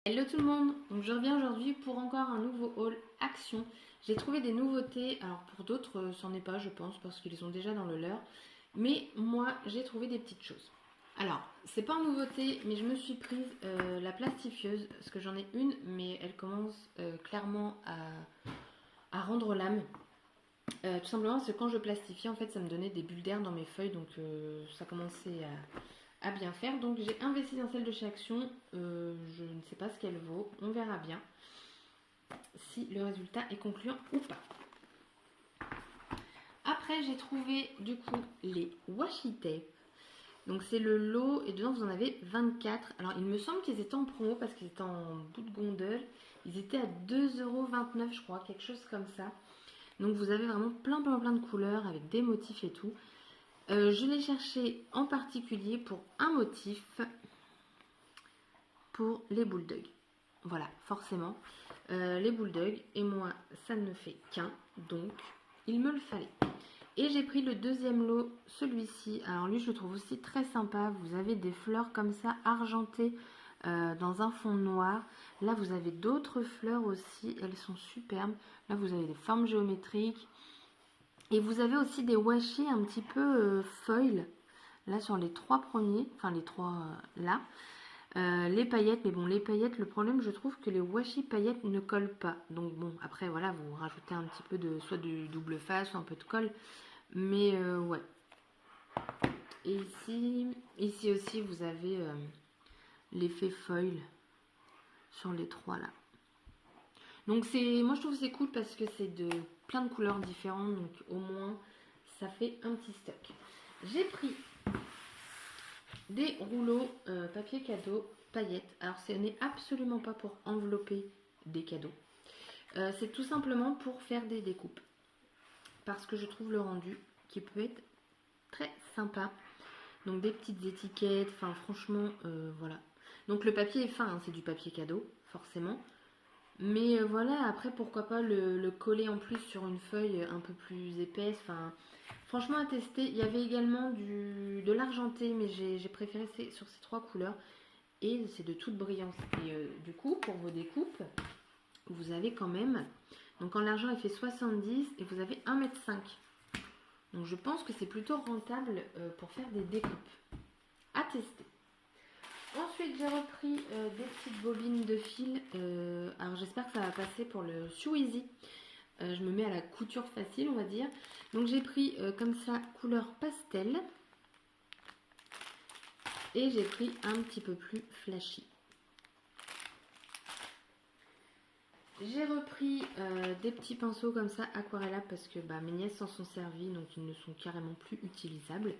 Hello tout le monde, donc je reviens aujourd'hui pour encore un nouveau haul Action. J'ai trouvé des nouveautés, alors pour d'autres c'en est pas je pense parce qu'ils sont déjà dans le leur, mais moi j'ai trouvé des petites choses. Alors c'est pas une nouveauté mais je me suis prise la plastifieuse parce que j'en ai une mais elle commence clairement à rendre l'âme. Tout simplement parce que quand je plastifiais en fait ça me donnait des bulles d'air dans mes feuilles donc ça commençait à bien faire. Donc j'ai investi dans celle de chez Action. Je ne sais pas ce qu'elle vaut. On verra bien si le résultat est concluant ou pas. Après j'ai trouvé du coup les washi tape. Donc c'est le lot et dedans vous en avez 24. Alors il me semble qu'ils étaient en promo parce qu'ils étaient en bout de gondole. Ils étaient à 2,29 € je crois, quelque chose comme ça. Donc vous avez vraiment plein de couleurs avec des motifs et tout. Je l'ai cherché en particulier pour un motif, pour les bulldogs. Voilà, forcément. Les bulldogs, et moi, ça ne fait qu'un, donc il me le fallait. Et j'ai pris le deuxième lot, celui-ci. Alors lui, je le trouve aussi très sympa. Vous avez des fleurs comme ça, argentées, dans un fond noir. Là, vous avez d'autres fleurs aussi, elles sont superbes. Là, vous avez des formes géométriques. Et vous avez aussi des washi un petit peu foil. Là, sur les trois premiers, enfin les trois là. Les paillettes, mais bon, les paillettes, le problème, je trouve que les washi paillettes ne collent pas. Donc bon, après, voilà, vous rajoutez un petit peu de, soit du double face, soit un peu de colle. Mais ouais. Et ici aussi, vous avez l'effet foil sur les trois là. Donc moi je trouve que c'est cool parce que c'est de plein de couleurs différentes, donc au moins ça fait un petit stock. J'ai pris des rouleaux papier cadeau paillettes. Alors ce n'est absolument pas pour envelopper des cadeaux. C'est tout simplement pour faire des découpes. Parce que je trouve le rendu qui peut être très sympa. Donc des petites étiquettes, enfin franchement, voilà. Donc le papier est fin, hein, c'est du papier cadeau, forcément. Mais voilà, après pourquoi pas le coller en plus sur une feuille un peu plus épaisse. Enfin, franchement à tester. Il y avait également de l'argenté, mais j'ai préféré sur ces trois couleurs. Et c'est de toute brillance. Et du coup, pour vos découpes, vous avez quand même... Donc en l'argent, il fait 70 et vous avez 1,5 m. Donc je pense que c'est plutôt rentable pour faire des découpes. À tester. Ensuite, j'ai repris des petites bobines de fil. Alors j'espère que ça va passer pour le Sew Easy. Je me mets à la couture facile, on va dire. Donc j'ai pris comme ça, couleur pastel. Et j'ai pris un petit peu plus flashy. J'ai repris des petits pinceaux comme ça, aquarellables, parce que mes nièces s'en sont servis, donc ils ne sont carrément plus utilisables.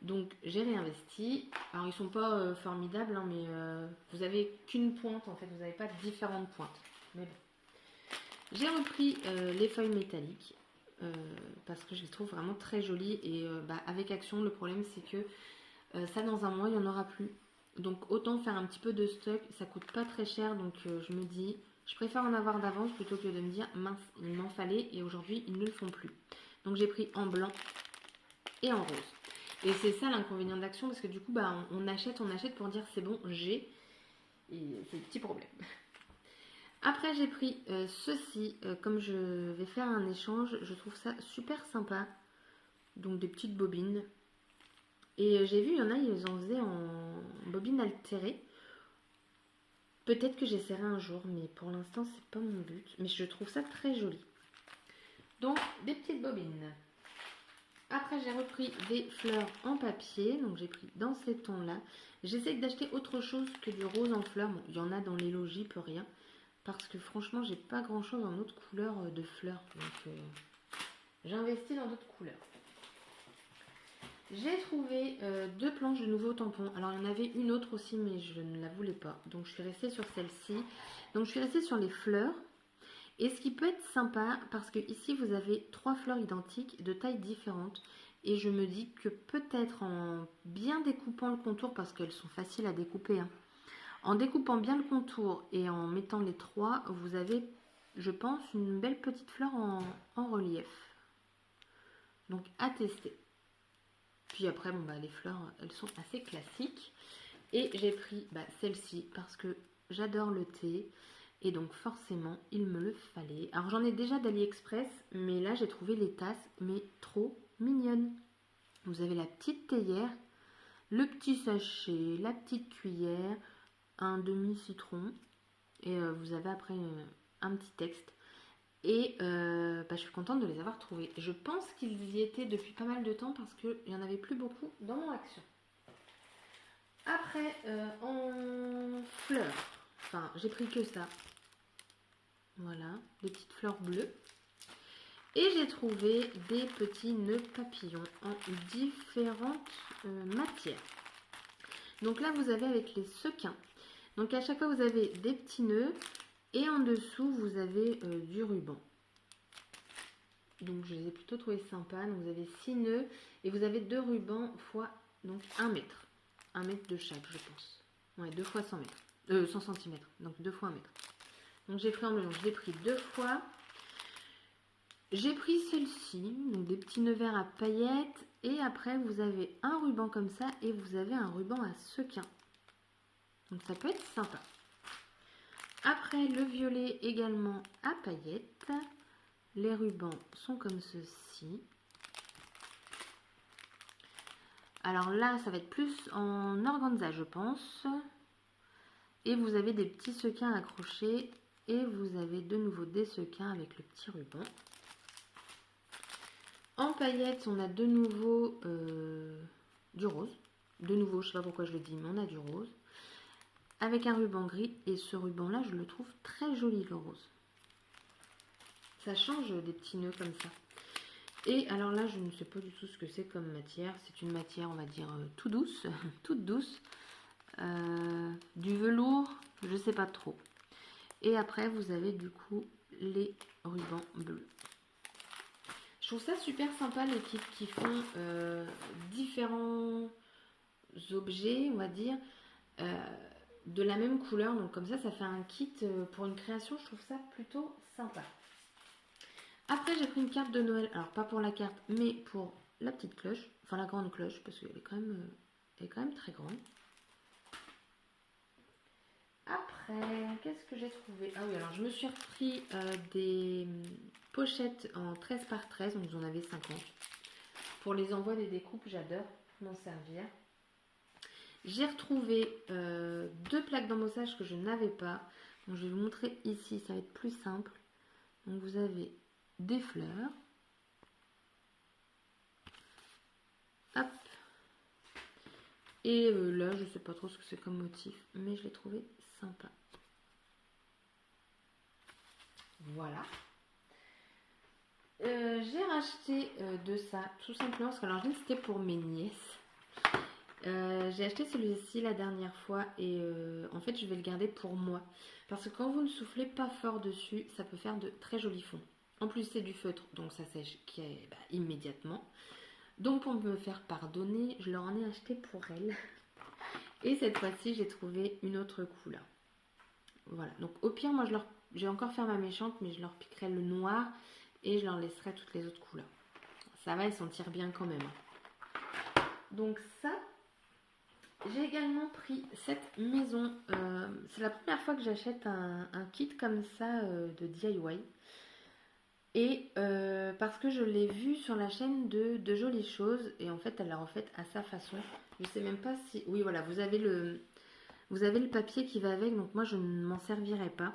Donc j'ai réinvesti. Alors ils sont pas formidables, hein, mais vous avez qu'une pointe en fait, vous n'avez pas différentes pointes. Mais bon. J'ai repris les feuilles métalliques parce que je les trouve vraiment très jolies et avec Action, le problème c'est que ça dans un mois il n'y en aura plus. Donc autant faire un petit peu de stock, ça coûte pas très cher, donc je me dis, je préfère en avoir d'avance plutôt que de me dire mince, il m'en fallait et aujourd'hui ils ne le font plus. Donc j'ai pris en blanc et en rose. Et c'est ça l'inconvénient d'Action parce que du coup on achète pour dire c'est bon, j'ai, et c'est le petit problème. Après j'ai pris ceci, comme je vais faire un échange, je trouve ça super sympa. Donc des petites bobines. Et j'ai vu, il y en a, ils en faisaient en bobine altérée. Peut-être que j'essaierai un jour, mais pour l'instant c'est pas mon but. Mais je trouve ça très joli. Donc des petites bobines. Après j'ai repris des fleurs en papier, donc j'ai pris dans ces tons là. J'essaie d'acheter autre chose que du rose en fleurs. Bon, il y en a dans les logis, peu rien. Parce que franchement j'ai pas grand chose en autre couleur de fleurs. Donc j'ai investi dans d'autres couleurs. J'ai trouvé deux planches de nouveaux tampons. Alors il y en avait une autre aussi mais je ne la voulais pas. Donc je suis restée sur celle-ci. Donc je suis restée sur les fleurs. Et ce qui peut être sympa, parce que ici vous avez trois fleurs identiques de tailles différentes. Et je me dis que peut-être en bien découpant le contour, parce qu'elles sont faciles à découper, hein, en découpant bien le contour et en mettant les trois, vous avez, je pense, une belle petite fleur en relief. Donc à tester. Puis après, les fleurs, elles sont assez classiques. Et j'ai pris celle-ci parce que j'adore le thé. Et donc forcément, il me le fallait. Alors j'en ai déjà d'AliExpress, mais là j'ai trouvé les tasses, mais trop mignonnes. Vous avez la petite théière, le petit sachet, la petite cuillère, un demi-citron. Et vous avez après un petit texte. Et je suis contente de les avoir trouvés. Je pense qu'ils y étaient depuis pas mal de temps parce qu'il n'y en avait plus beaucoup dans mon action. Après, en fleurs, enfin j'ai pris que ça. Voilà, des petites fleurs bleues. Et j'ai trouvé des petits nœuds papillons en différentes matières. Donc là, vous avez avec les sequins. Donc à chaque fois, vous avez des petits nœuds et en dessous, vous avez du ruban. Donc je les ai plutôt trouvés sympas. Donc vous avez 6 nœuds et vous avez 2 rubans fois donc 1 mètre. 1 mètre de chaque, je pense. Ouais, 2 fois 100 mètres. 100 cm. Donc 2 fois 1 mètre. Donc j'ai pris en bleu, donc je l'ai pris 2 fois. J'ai pris celle-ci, donc des petits nœuds verts à paillettes. Et après, vous avez un ruban comme ça et vous avez un ruban à sequins. Donc ça peut être sympa. Après, le violet également à paillettes. Les rubans sont comme ceci. Alors là, ça va être plus en organza, je pense. Et vous avez des petits sequins accrochés. Et vous avez de nouveau des sequins avec le petit ruban. En paillettes, on a de nouveau du rose. De nouveau, je ne sais pas pourquoi je le dis, mais on a du rose. Avec un ruban gris. Et ce ruban-là, je le trouve très joli, le rose. Ça change des petits nœuds comme ça. Et alors là, je ne sais pas du tout ce que c'est comme matière. C'est une matière, on va dire, tout douce, toute douce. Du velours, je ne sais pas trop. Et après, vous avez du coup les rubans bleus. Je trouve ça super sympa, les kits qui font différents objets, on va dire, de la même couleur. Donc comme ça fait un kit pour une création. Je trouve ça plutôt sympa. Après, j'ai pris une carte de Noël. Alors, pas pour la carte, mais pour la petite cloche. Enfin, la grande cloche, parce qu'elle est quand même très grande. Après, qu'est-ce que j'ai trouvé? Ah oui, alors je me suis repris des pochettes en 13 par 13, donc j'en avais 50. Pour les envois des découpes, j'adore m'en servir. J'ai retrouvé 2 plaques d'embossage que je n'avais pas. Donc, je vais vous montrer ici, ça va être plus simple. Donc, vous avez des fleurs. Hop. Et là, je sais pas trop ce que c'est comme motif, mais je l'ai trouvé sympa. Voilà. J'ai racheté de ça, tout simplement, parce que alors c'était pour mes nièces. J'ai acheté celui-ci la dernière fois et en fait, je vais le garder pour moi. Parce que quand vous ne soufflez pas fort dessus, ça peut faire de très jolis fonds. En plus, c'est du feutre, donc ça sèche immédiatement. Donc, pour me faire pardonner, je leur en ai acheté pour elles. Et cette fois-ci, j'ai trouvé une autre couleur. Voilà. Donc, au pire, moi, je vais encore faire ma méchante, mais je leur piquerai le noir et je leur laisserai toutes les autres couleurs. Ça va, elles s'en tirent bien quand même. Donc, ça, j'ai également pris cette maison. C'est la première fois que j'achète un kit comme ça de DIY. Et parce que je l'ai vu sur la chaîne de Jolies Choses. Et en fait, elle l'a refait à sa façon. Je sais même pas si... Oui, voilà, vous avez le papier qui va avec. Donc moi, je ne m'en servirai pas.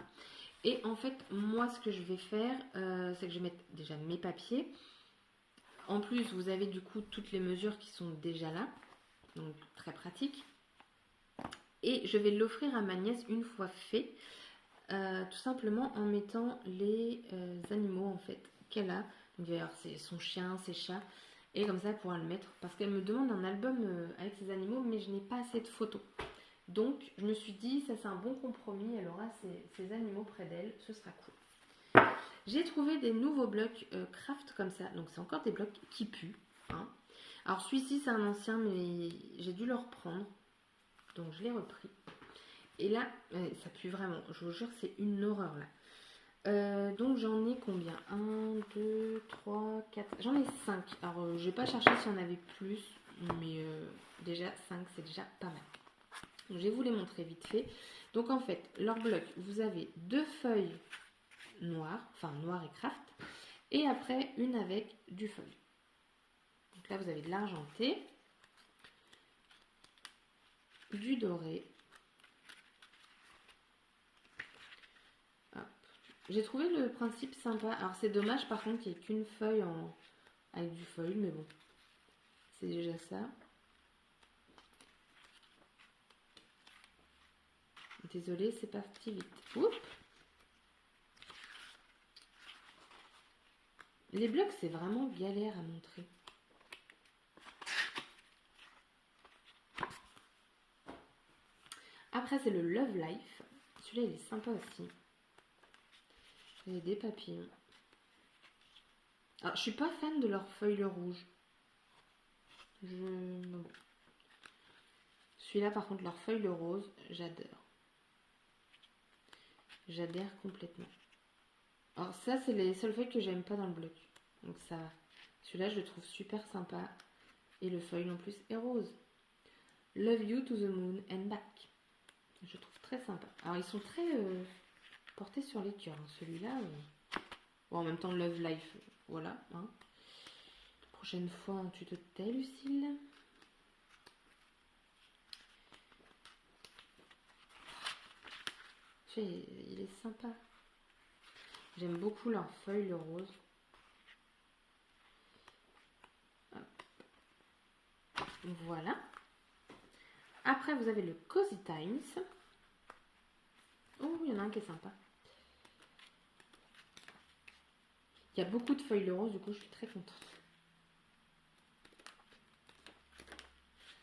Et en fait, moi, ce que je vais faire, c'est que je vais mettre déjà mes papiers. En plus, vous avez du coup toutes les mesures qui sont déjà là. Donc, très pratique. Et je vais l'offrir à ma nièce une fois fait. Tout simplement en mettant les animaux en fait qu'elle a. Donc d'ailleurs c'est son chien, ses chats. Et comme ça elle pourra le mettre. Parce qu'elle me demande un album avec ses animaux, mais je n'ai pas assez de photos. Donc je me suis dit, ça c'est un bon compromis. Elle aura ses animaux près d'elle. Ce sera cool. J'ai trouvé des nouveaux blocs craft comme ça. Donc c'est encore des blocs qui puent. Hein. Alors celui-ci c'est un ancien, mais j'ai dû le reprendre. Donc je l'ai repris. Et là, ça pue vraiment. Je vous jure, c'est une horreur là. Donc j'en ai combien? 1, 2, 3, 4. J'en ai 5. Alors je vais pas chercher s'il y en avait plus. Mais déjà 5, c'est déjà pas mal. Donc, je vais vous les montrer vite fait. Donc en fait, leur bloc, vous avez 2 feuilles noires, enfin noir et craft, et après une avec du feuille. Donc là, vous avez de l'argenté, du doré. J'ai trouvé le principe sympa. Alors c'est dommage par contre qu'il n'y ait qu'une feuille avec du feuille, mais bon, c'est déjà ça. Désolée, c'est parti vite. Oups. Les blocs, c'est vraiment galère à montrer. Après, c'est le Love Life. Celui-là, il est sympa aussi. Il y a des papillons. Alors, je suis pas fan de leur feuille rouge. Bon. Celui-là, par contre, leur feuille rose, j'adore. J'adhère complètement. Alors ça, c'est les seules feuilles que j'aime pas dans le bloc. Donc ça va. Celui-là, je le trouve super sympa. Et le feuille en plus est rose. Love You to the Moon and Back. Je trouve très sympa. Alors ils sont très portés sur les cœurs. Hein. Celui-là, bon, en même temps Love Life, voilà. Hein. Prochaine fois un tuto de thé, Lucille. Il est sympa. J'aime beaucoup leur feuille, le rose. Hop. Voilà. Après, vous avez le Cozy Times. Oh, il y en a un qui est sympa. Il y a beaucoup de feuilles de rose, du coup, je suis très contente.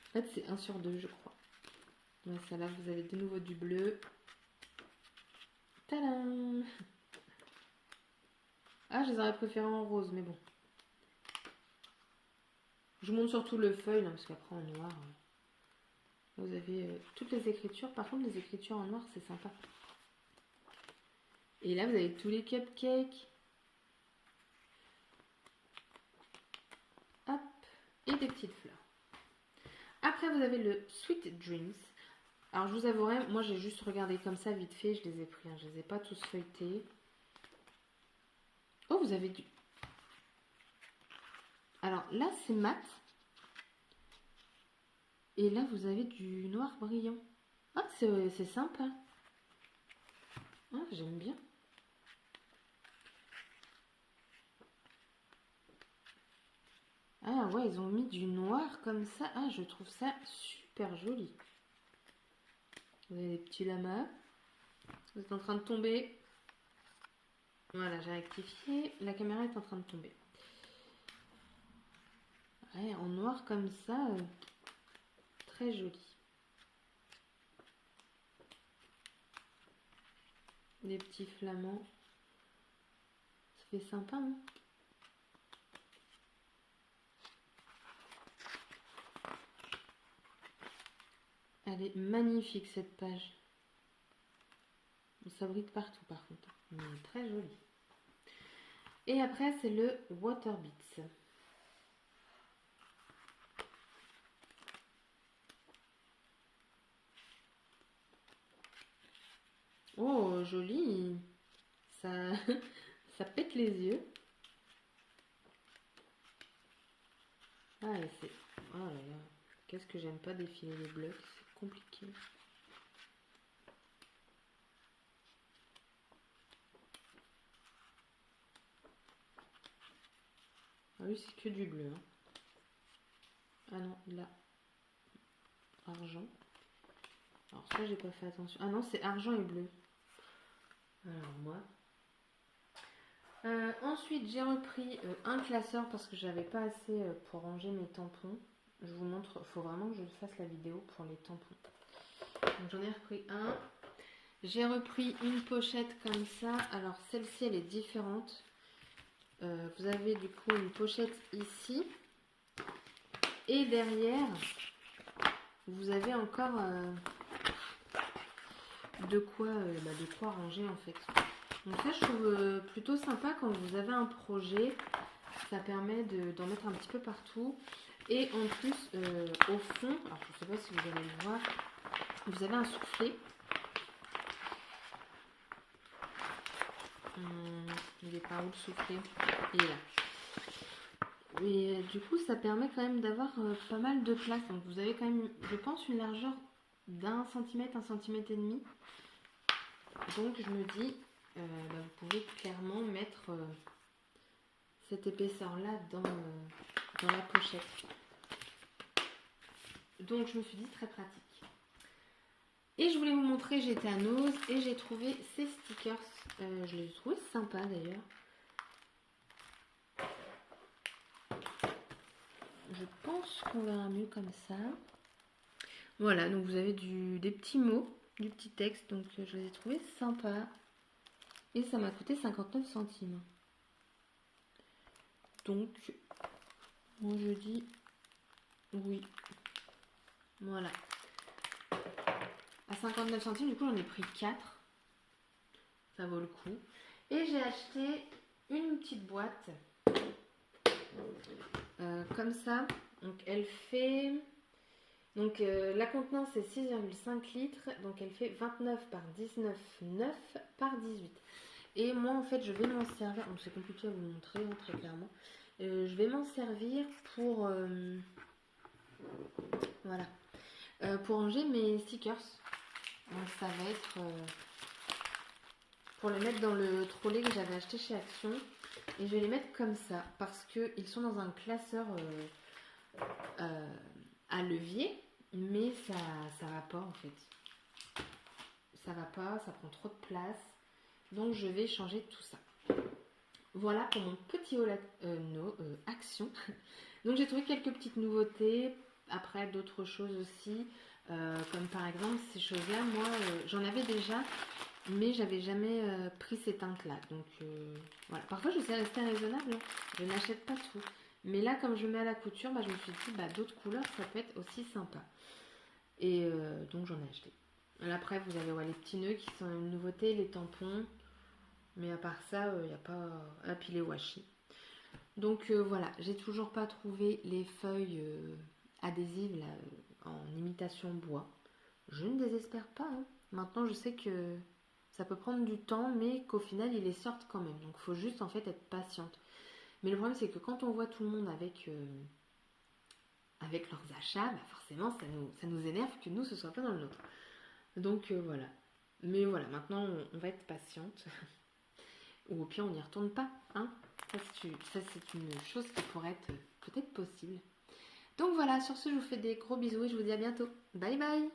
En fait, c'est 1 sur 2, je crois. Ouais, ça là, vous avez de nouveau du bleu. Tadam! Ah, je les aurais préférés en rose, mais bon. Je vous montre surtout le feuille, parce qu'après en noir, vous avez toutes les écritures. Par contre, les écritures en noir, c'est sympa. Et là, vous avez tous les cupcakes. Hop, et des petites fleurs. Après, vous avez le Sweet Dreams. Alors, je vous avouerai, moi, j'ai juste regardé comme ça, vite fait. Je les ai pris, hein. Je les ai pas tous feuilletés. Oh, vous avez du... Alors, là, c'est mat. Et là, vous avez du noir brillant. Ah, c'est sympa. Ah, j'aime bien. Ah ouais, ils ont mis du noir comme ça. Ah, je trouve ça super joli. Vous avez des petits lamas. Vous êtes en train de tomber. Voilà, j'ai rectifié. La caméra est en train de tomber. Ouais, en noir comme ça, très joli. Des petits flamants. Ça fait sympa, hein? Elle est magnifique cette page. Ça brille partout par contre. Mais très jolie. Et après, c'est le Water Beats. Oh, joli. Ça, ça pète les yeux. Ah, c'est... Oh là là. Qu'est-ce que j'aime pas défiler les blocs. C'est compliqué. Ah oui, c'est que du bleu. Hein. Ah non, là. Argent. Alors ça, j'ai pas fait attention. Ah non, c'est argent et bleu. Alors moi. Ensuite, j'ai repris un classeur parce que j'avais pas assez pour ranger mes tampons. Je vous montre, il faut vraiment que je fasse la vidéo pour les tampons. Donc j'en ai repris un. J'ai repris une pochette comme ça. Alors celle-ci, elle est différente. Vous avez du coup une pochette ici. Et derrière, vous avez encore de quoi ranger en fait. Donc ça, je trouve plutôt sympa quand vous avez un projet. Ça permet d'en mettre un petit peu partout. Et en plus, au fond, alors je ne sais pas si vous allez le voir, vous avez un soufflet. Il est par où le soufflet? Il est là. Et du coup, ça permet quand même d'avoir pas mal de place. Donc vous avez quand même, je pense, une largeur d'1 centimètre, 1,5 cm. Donc je me dis, vous pouvez clairement mettre cette épaisseur-là dans la pochette. Donc je me suis dit très pratique. Et je voulais vous montrer, j'étais à Nose et j'ai trouvé ces stickers. Je les ai trouvés sympas d'ailleurs. Je pense qu'on verra mieux comme ça. Voilà, donc vous avez des petits mots, du petit texte, donc je les ai trouvés sympas. Et ça m'a coûté 59 centimes. Donc, moi je dis oui. Voilà. À 59 centimes, du coup j'en ai pris 4. Ça vaut le coup. Et j'ai acheté une petite boîte. Comme ça. Donc elle fait... Donc la contenance est 6,5 litres. Donc elle fait 29 par 19,9 par 18. Et moi en fait je vais m'en servir. Donc c'est compliqué à vous montrer hein, très clairement. Je vais m'en servir pour... voilà. Pour ranger mes stickers. Donc ça va être... pour les mettre dans le trolley que j'avais acheté chez Action. Et je vais les mettre comme ça. Parce qu'ils sont dans un classeur... à levier, mais ça va pas en fait. Ça va pas, ça prend trop de place. Donc je vais changer tout ça. Voilà pour mon petit haul Action. Donc j'ai trouvé quelques petites nouveautés. Après d'autres choses aussi. Comme par exemple ces choses-là, moi j'en avais déjà, mais j'avais jamais pris ces teintes-là. Donc voilà. Parfois je sais rester raisonnable. Hein. Je n'achète pas tout. Mais là, comme je mets à la couture, je me suis dit, d'autres couleurs, ça peut être aussi sympa. Et donc, j'en ai acheté. Là, après, vous avez les petits nœuds qui sont une nouveauté, les tampons. Mais à part ça, il n'y a pas à piler washi. Donc, voilà. J'ai toujours pas trouvé les feuilles adhésives là, en imitation bois. Je ne désespère pas. Hein. Maintenant, je sais que ça peut prendre du temps, mais qu'au final, ils les sortent quand même. Donc, il faut juste, en fait, être patiente. Mais le problème, c'est que quand on voit tout le monde avec leurs achats, forcément, ça nous énerve que nous, ce soit pas dans le nôtre. Donc, voilà. Mais voilà, maintenant, on va être patiente. Ou au pire, on n'y retourne pas. Hein, ça, c'est une chose qui pourrait être peut-être possible. Donc voilà, sur ce, je vous fais des gros bisous et je vous dis à bientôt. Bye bye!